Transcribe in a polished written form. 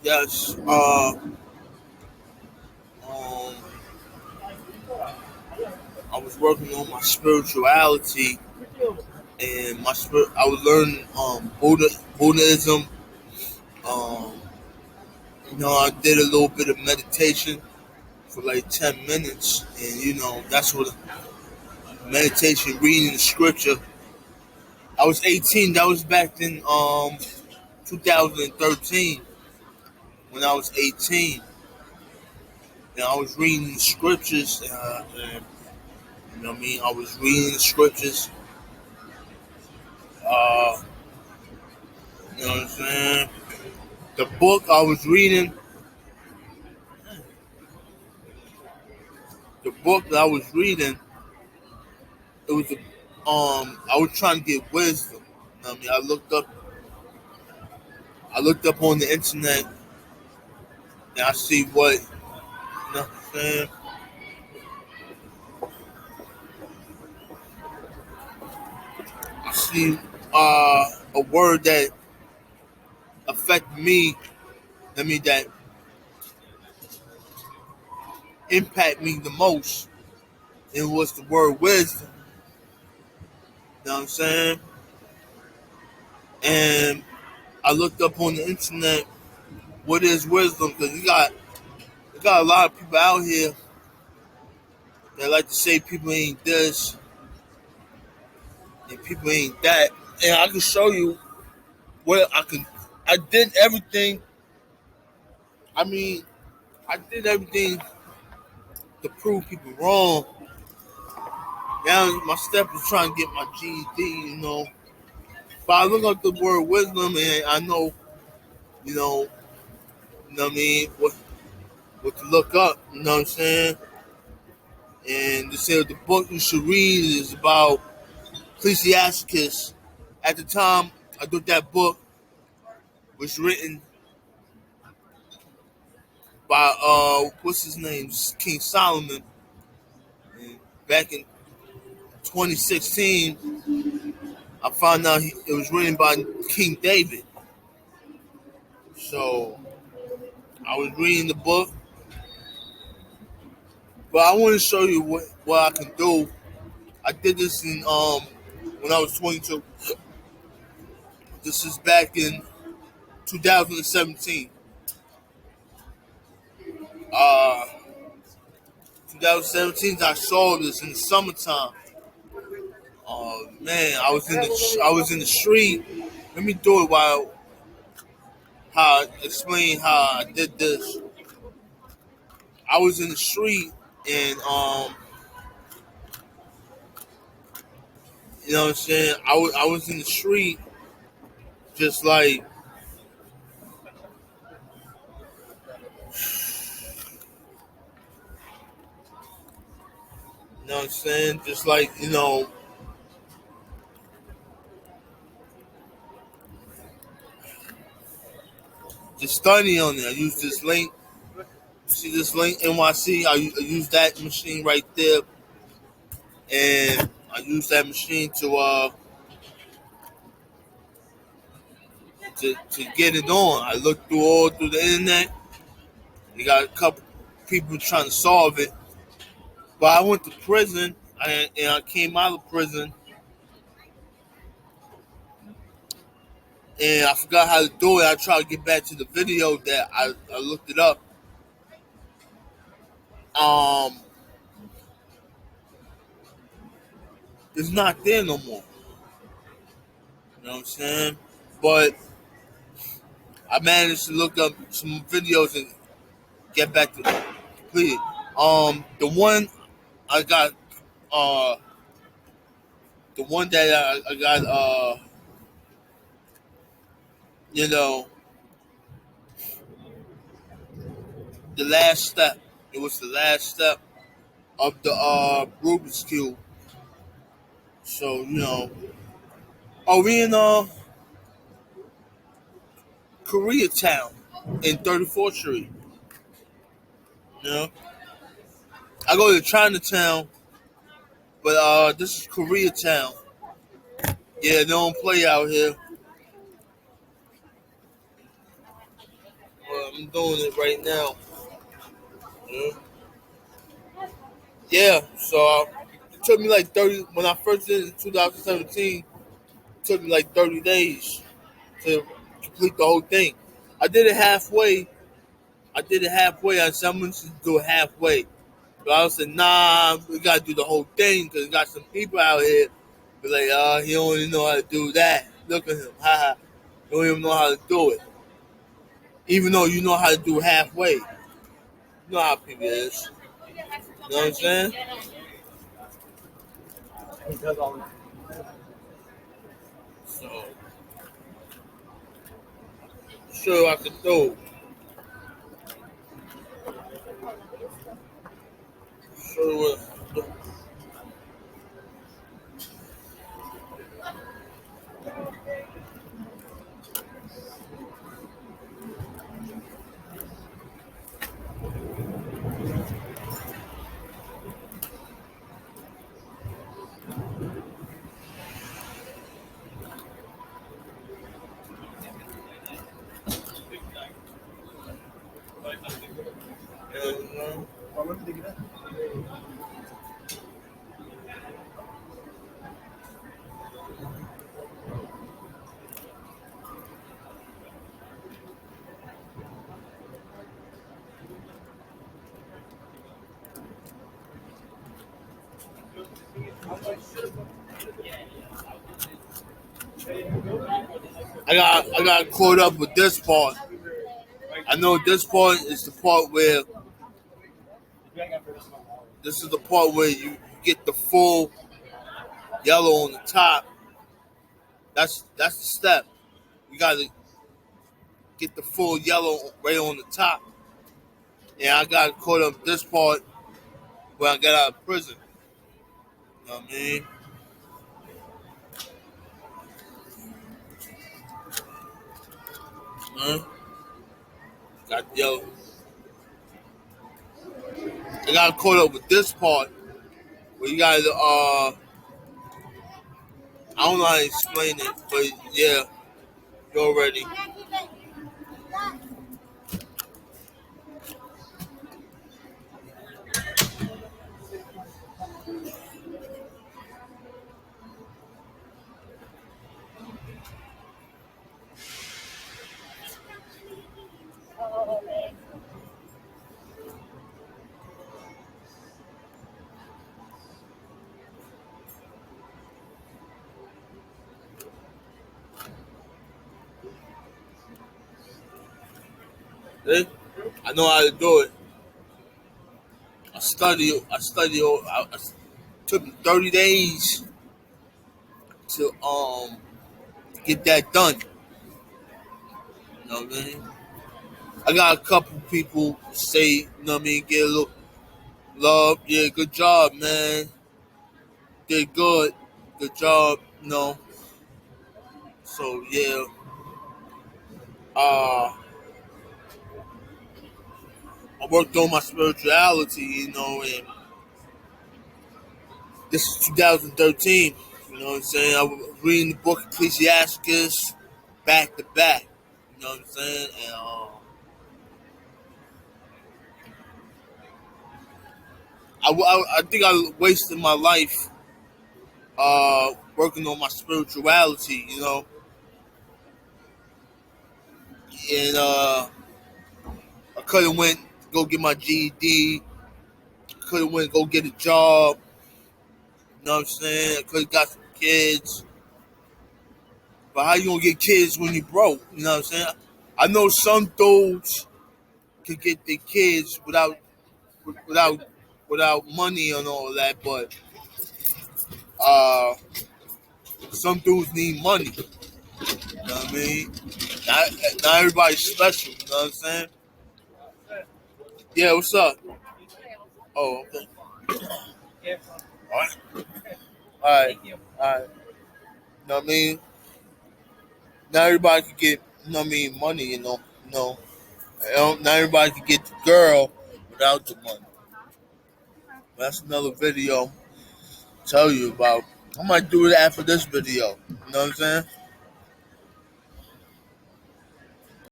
Yes. Um, I was working on my spirituality and my spirit. I was learning Buddhism. Um, I did a little bit of meditation for like 10 minutes, and that's what meditation, reading the scripture. I was 18. That was back in 2013 when I was 18, and I was reading the scriptures. And what I mean, I was reading the scriptures. Uh, you know what I'm saying? The book I was reading, the book that I was reading, it was I was trying to get wisdom. You know what I mean, I looked up on the internet and I see know what I'm saying? I see a word that affected me. I mean, that impact me the most. It was the word wisdom. You know what I'm saying? And I looked up on the internet what is wisdom, because you got a lot of people out here that like to say people ain't this and people ain't that. And I can show you where I did everything. I mean, I did everything to prove people wrong. Now my step is trying to get my GED. But I look up the word wisdom and I know, you know, what I mean, what to look up, you know what I'm saying? And they said the book you should read is about Ecclesiasticus. At the time I thought that book was written by what's his name? King Solomon. And back in 2016, I found out it was written by King David. So I was reading the book, but I want to show you what I can do. I did this in when I was 22. This is back in 2017. 2017, I saw this in the summertime. Man, I was in the street. Let me do it while how I explain how I did this. I was in the street and you know what I'm saying. I was in the street just like you know what I'm saying, just like just study on it. I use this link. See this link NYC. I use that machine right there, and I use that machine to get it on. I looked through the internet. You got a couple people trying to solve it, but I went to prison and I came out of prison and I forgot how to do it. I tried to get back to the video that I looked it up. Um, it's not there no more. You know what I'm saying? But I managed to look up some videos and get back to complete it. The one I got, uh, the one that I got, you know, the last step. It was the last step of the Rubik's cube. So are we in Koreatown in 34th Street? You know, I go to Chinatown, but this is Koreatown. Yeah, they don't play out here. I'm doing it right now. Mm. Yeah, so it took me like 30, when I first did it in 2017, it took me like 30 days to complete the whole thing. I did it halfway. I said, I'm going to do it halfway. But I said, nah, we got to do the whole thing because we got some people out here be like, he don't even know how to do that. Look at him. Ha ha. He don't even know how to do it. Even though you know how to do halfway. You know how people is. You know what I'm saying? So, sure I can do. Sure. And, I got caught up with this part. I know this part is the part where this is the part where you get the full yellow on the top. That's the step. You gotta get the full yellow right on the top. And I got caught up this part when I got out of prison. You know what I mean? Huh? Got the yellow. I got caught up with this part where you gotta I don't know how to explain it, but yeah, you already. See? I know how to do it. I took me 30 days to get that done. You know what I mean? I got a couple people say, you know what I mean, get a little love. Yeah, good job, man. Did good. Good job, you know. So yeah. I worked on my spirituality, you know, and this is 2013. You know what I'm saying? I was reading the book Ecclesiasticus back to back. You know what I'm saying? And I think I wasted my life working on my spirituality, you know, and I could have went to go get my GED. Could have went to go get a job. You know what I'm saying? I could have got some kids. But how you gonna get kids when you broke? You know what I'm saying? I know some dudes could get their kids without without money and all that, but uh, some dudes need money. You know what I mean? Not everybody's special. You know what I'm saying? Yeah, what's up? Oh, okay. All right. All right. All right. You know what I mean? Not everybody can get, you know what I mean, money, you know. No. Not everybody can get the girl without the money. That's another video I'll tell you about. I might do it after this video. You know what I'm saying?